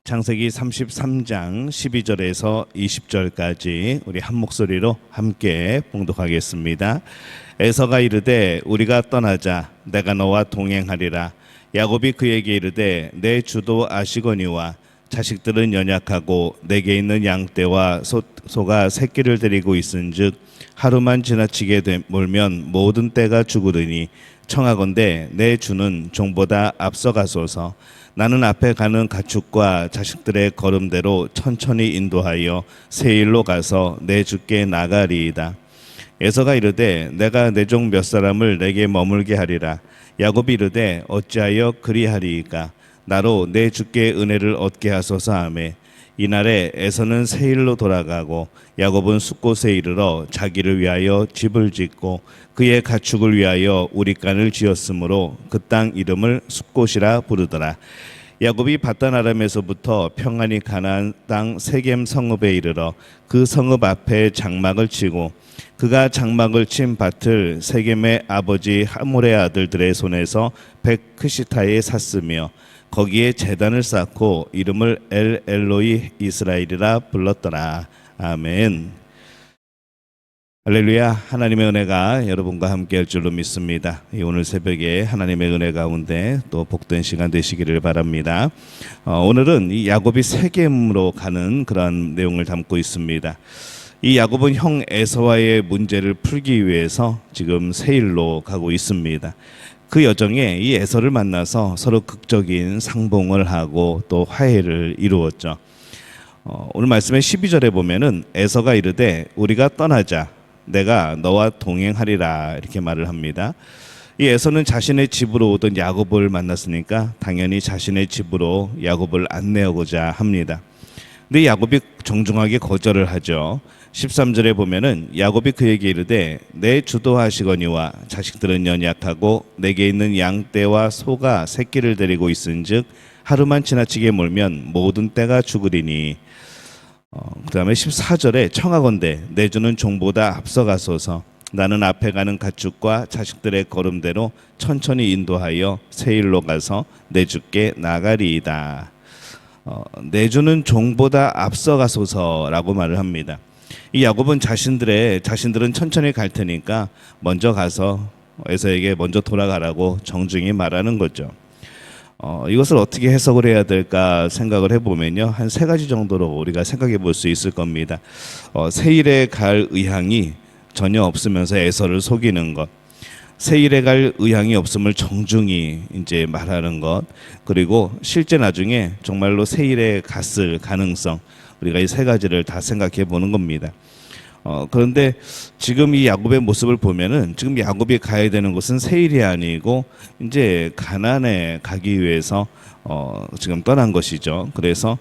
창세기 33장 12절에서 20절까지 우리 한 목소리로 함께 봉독하겠습니다. 에서가 이르되 우리가 떠나자 내가 너와 동행하리라. 야곱이 그에게 이르되 내 주도 아시거니와 자식들은 연약하고 내게 있는 양떼와 소가 새끼를 데리고 있은즉 하루만 지나치게 몰면 모든 떼가 죽으리니 청하건대 내 주는 종보다 앞서가소서. 나는 앞에 가는 가축과 자식들의 걸음대로 천천히 인도하여 세일로 가서 내 주께 나가리이다. 에서가 이르되 내가 내 종 몇 사람을 내게 머물게 하리라. 야곱이 이르되 어찌하여 그리하리이까. 나로 내 주께 은혜를 얻게 하소서 하매 이날에 에서는 세일로 돌아가고 야곱은 숫곳에 이르러 자기를 위하여 집을 짓고 그의 가축을 위하여 우리간을 지었으므로 그 땅 이름을 숫곳이라 부르더라. 야곱이 밧단 아람에서부터 평안히 가나안 땅 세겜 성읍에 이르러 그 성읍 앞에 장막을 치고 그가 장막을 친 밭을 세겜의 아버지 하몰의 아들들의 손에서 백크시타에 샀으며 거기에 제단을 쌓고 이름을 엘 엘로이 이스라엘이라 불렀더라. 아멘. 할렐루야. 하나님의 은혜가 여러분과 함께 할 줄로 믿습니다. 오늘 새벽에 하나님의 은혜 가운데 또 복된 시간 되시기를 바랍니다. 오늘은 이 야곱이 세겜으로 가는 그러한 내용을 담고 있습니다. 이 야곱은 형 에서와의 문제를 풀기 위해서 지금 세일로 가고 있습니다. 그 여정에 이 에서를 만나서 서로 극적인 상봉을 하고 또 화해를 이루었죠. 오늘 말씀의 12절에 보면은 에서가 이르되 우리가 떠나자 내가 너와 동행하리라 이렇게 말을 합니다. 이 에서는 자신의 집으로 오던 야곱을 만났으니까 당연히 자신의 집으로 야곱을 안내하고자 합니다. 근데 야곱이 정중하게 거절을 하죠. 13절에 보면은 야곱이 그에게 이르되 내 주도하시거니와 자식들은 연약하고 내게 있는 양떼와 소가 새끼를 데리고 있은즉 하루만 지나치게 몰면 모든 떼가 죽으리니. 그 다음에 14절에 청하건대 내 주는 종보다 앞서가소서. 나는 앞에 가는 가축과 자식들의 걸음대로 천천히 인도하여 세일로 가서 내 주께 나가리이다. 내 주는 종보다 앞서가소서라고 말을 합니다. 이 야곱은 자신들은 천천히 갈 테니까 먼저 가서 에서에게 먼저 돌아가라고 정중히 말하는 거죠. 이것을 어떻게 해석을 해야 될까 생각을 해보면요, 한 세 가지 정도로 우리가 생각해 볼 수 있을 겁니다. 세일에 갈 의향이 전혀 없으면서 에서를 속이는 것, 세일에 갈 의향이 없음을 정중히 이제 말하는 것, 그리고 실제 나중에 정말로 세일에 갔을 가능성, 우리가 이 세 가지를 다 생각해 보는 겁니다. 그런데 지금 이 야곱의 모습을 보면은 지금 야곱이 가야 되는 곳은 세일이 아니고 이제 가나안에 가기 위해서 지금 떠난 것이죠. 그래서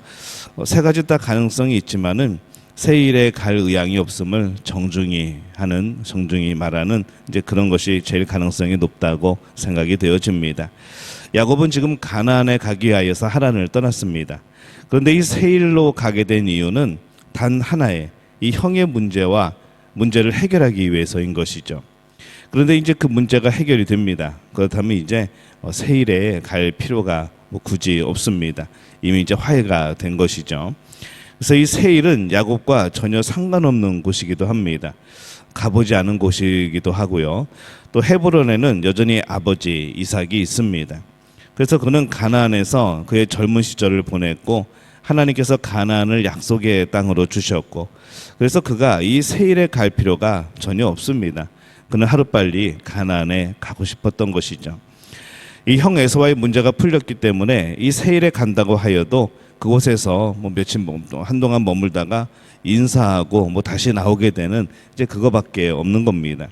세 가지 다 가능성이 있지만은 세일에 갈 의향이 없음을 정중히 말하는 이제 그런 것이 제일 가능성이 높다고 생각이 되어집니다. 야곱은 지금 가나안에 가기 위하여서 하란을 떠났습니다. 그런데 이 세일로 가게 된 이유는 단 하나의 이 형의 문제를 해결하기 위해서인 것이죠. 그런데 이제 그 문제가 해결이 됩니다. 그렇다면 이제 세일에 갈 필요가 굳이 없습니다. 이미 이제 화해가 된 것이죠. 그래서 이 세일은 야곱과 전혀 상관없는 곳이기도 합니다. 가보지 않은 곳이기도 하고요. 또 헤브론에는 여전히 아버지 이삭이 있습니다. 그래서 그는 가나안에서 그의 젊은 시절을 보냈고 하나님께서 가나안을 약속의 땅으로 주셨고, 그래서 그가 이 세일에 갈 필요가 전혀 없습니다. 그는 하루빨리 가나안에 가고 싶었던 것이죠. 이 형 에서와의 문제가 풀렸기 때문에 이 세일에 간다고 하여도 그곳에서 한동안 머물다가 인사하고 다시 나오게 되는 이제 그거밖에 없는 겁니다.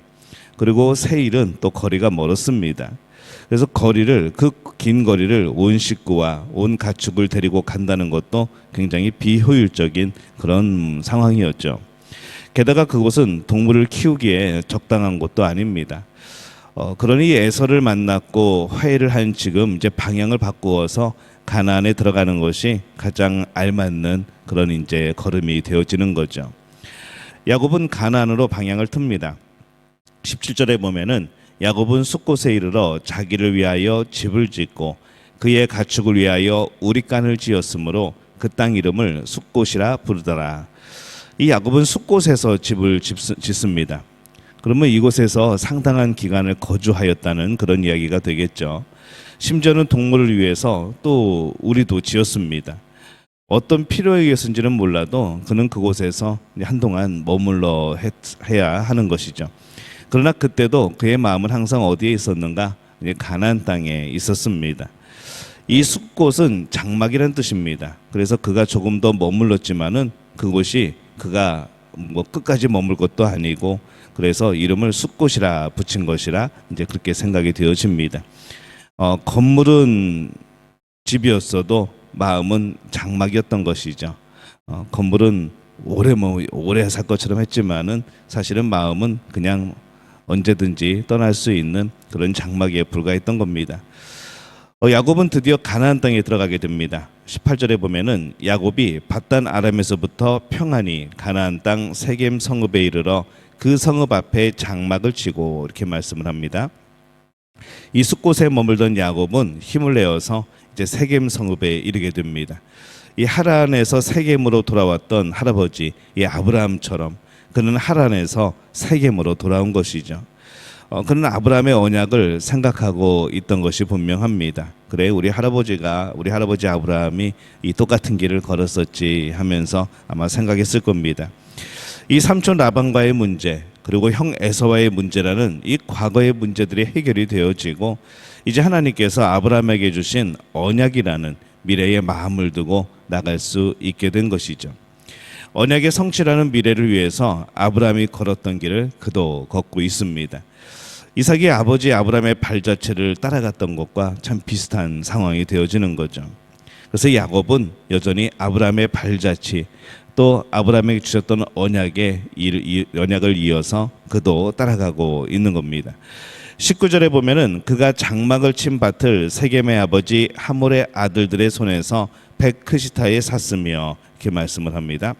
그리고 세일은 또 거리가 멀었습니다. 그래서 그 긴 거리를 온 식구와 온 가축을 데리고 간다는 것도 굉장히 비효율적인 그런 상황이었죠. 게다가 그곳은 동물을 키우기에 적당한 곳도 아닙니다. 그러니 에서를 만났고 화해를 한 지금 이제 방향을 바꾸어서 가나안에 들어가는 것이 가장 알맞는 그런 이제 걸음이 되어지는 거죠. 야곱은 가나안으로 방향을 틉니다. 17절에 보면은 야곱은 숫곳에 이르러 자기를 위하여 집을 짓고 그의 가축을 위하여 우리간을 지었으므로 그 땅 이름을 숫곳이라 부르더라. 이 야곱은 숫곳에서 집을 짓습니다. 그러면 이곳에서 상당한 기간을 거주하였다는 그런 이야기가 되겠죠. 심지어는 동물을 위해서 또 우리도 지었습니다. 어떤 필요에 의해서인지는 몰라도 그는 그곳에서 한동안 머물러 해야 하는 것이죠. 그러나 그때도 그의 마음은 항상 어디에 있었는가? 가나안 땅에 있었습니다. 이 숫곳은 장막이라는 뜻입니다. 그래서 그가 조금 더 머물렀지만은 그곳이 그가 뭐 끝까지 머물 것도 아니고, 그래서 이름을 숫곳이라 붙인 것이라 이제 그렇게 생각이 되어집니다. 건물은 집이었어도 마음은 장막이었던 것이죠. 건물은 오래 살 것처럼 했지만은 사실은 마음은 그냥 언제든지 떠날 수 있는 그런 장막에 불과했던 겁니다. 야곱은 드디어 가나안 땅에 들어가게 됩니다. 18절에 보면은 야곱이 밧단 아람에서부터 평안히 가나안 땅 세겜 성읍에 이르러 그 성읍 앞에 장막을 치고 이렇게 말씀을 합니다. 이 숫곳에 머물던 야곱은 힘을 내어서 이제 세겜 성읍에 이르게 됩니다. 이 하란에서 세겜으로 돌아왔던 할아버지 이 아브라함처럼 그는 하란에서 세겜으로 돌아온 것이죠. 그는 아브라함의 언약을 생각하고 있던 것이 분명합니다. 그래, 우리 할아버지 아브라함이 이 똑같은 길을 걸었었지 하면서 아마 생각했을 겁니다. 이 삼촌 라반과의 문제, 그리고 형 에서와의 문제라는 이 과거의 문제들이 해결이 되어지고, 이제 하나님께서 아브라함에게 주신 언약이라는 미래의 마음을 두고 나갈 수 있게 된 것이죠. 언약의 성취라는 미래를 위해서 아브라함이 걸었던 길을 그도 걷고 있습니다. 이삭이 아버지 아브라함의 발자취를 따라갔던 것과 참 비슷한 상황이 되어지는 거죠. 그래서 야곱은 여전히 아브라함의 발자취, 또 아브라함에게 주셨던 언약을 이어서 그도 따라가고 있는 겁니다. 19절에 보면은 그가 장막을 친 밭을 세겜의 아버지 하몰의 아들들의 손에서 백크시타에 샀으며, 이렇게 말씀을 합니다.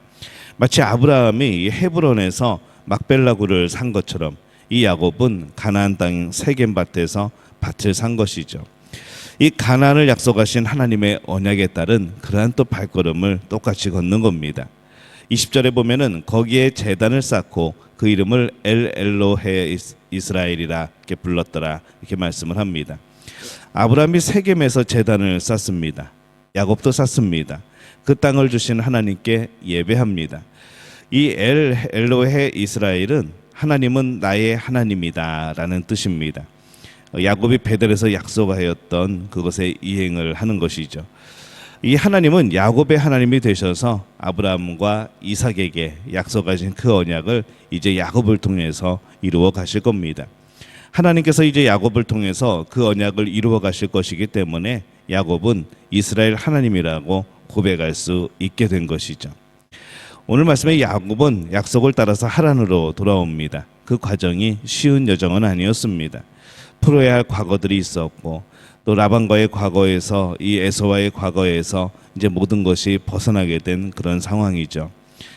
마치 아브라함이 헤브론에서 막벨라구를 산 것처럼 이 야곱은 가나안 땅 세겜 밭에서 밭을 산 것이죠. 이 가나안을 약속하신 하나님의 언약에 따른 그러한 또 발걸음을 똑같이 걷는 겁니다. 20절에 보면은 거기에 제단을 쌓고 그 이름을 엘 엘로헤 이스라엘이라 이렇게 불렀더라, 이렇게 말씀을 합니다. 아브라함이 세겜에서 제단을 쌓습니다. 야곱도 쌓습니다. 그 땅을 주신 하나님께 예배합니다. 이 엘 엘로헤 이스라엘은 하나님은 나의 하나님이다라는 뜻입니다. 야곱이 베델에서 약속하였던 그것에 이행을 하는 것이죠. 이 하나님은 야곱의 하나님이 되셔서 아브라함과 이삭에게 약속하신 그 언약을 이제 야곱을 통해서 이루어 가실 겁니다. 하나님께서 이제 야곱을 통해서 그 언약을 이루어 가실 것이기 때문에 야곱은 이스라엘 하나님이라고 고백할 수 있게 된 것이죠. 오늘 말씀에 야곱은 약속을 따라서 하란으로 돌아옵니다. 그 과정이 쉬운 여정은 아니었습니다. 풀어야 할 과거들이 있었고, 또 라반과의 과거에서 이 에서와의 과거에서 이제 모든 것이 벗어나게 된 그런 상황이죠.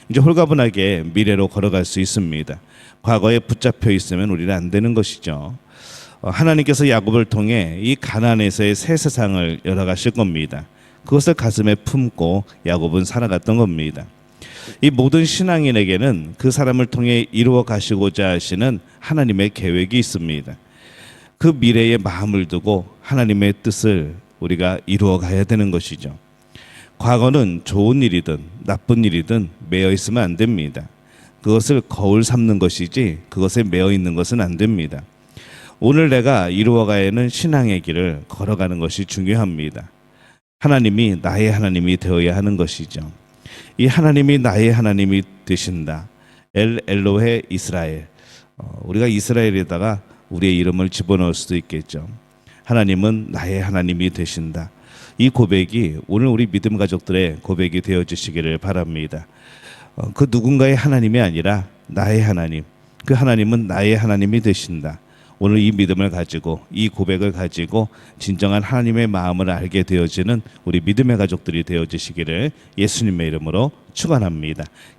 이제 홀가분하게 미래로 걸어갈 수 있습니다. 과거에 붙잡혀 있으면 우리는 안 되는 것이죠. 하나님께서 야곱을 통해 이 가나안에서의 새 세상을 열어가실 겁니다. 그것을 가슴에 품고 야곱은 살아갔던 겁니다. 이 모든 신앙인에게는 그 사람을 통해 이루어 가시고자 하시는 하나님의 계획이 있습니다. 그 미래의 마음을 두고 하나님의 뜻을 우리가 이루어 가야 되는 것이죠. 과거는 좋은 일이든 나쁜 일이든 매여 있으면 안 됩니다. 그것을 거울 삼는 것이지 그것에 매여 있는 것은 안 됩니다. 오늘 내가 이루어 가야 하는 신앙의 길을 걸어가는 것이 중요합니다. 하나님이 나의 하나님이 되어야 하는 것이죠. 이 하나님이 나의 하나님이 되신다. 엘 엘로헤 이스라엘. 우리가 이스라엘에다가 우리의 이름을 집어넣을 수도 있겠죠. 하나님은 나의 하나님이 되신다. 이 고백이 오늘 우리 믿음 가족들의 고백이 되어주시기를 바랍니다. 그 누군가의 하나님이 아니라 나의 하나님, 그 하나님은 나의 하나님이 되신다. 오늘 이 믿음을 가지고, 이 고백을 가지고 진정한 하나님의 마음을 알게 되어지는 우리 믿음의 가족들이 되어주시기를 예수님의 이름으로 축원합니다.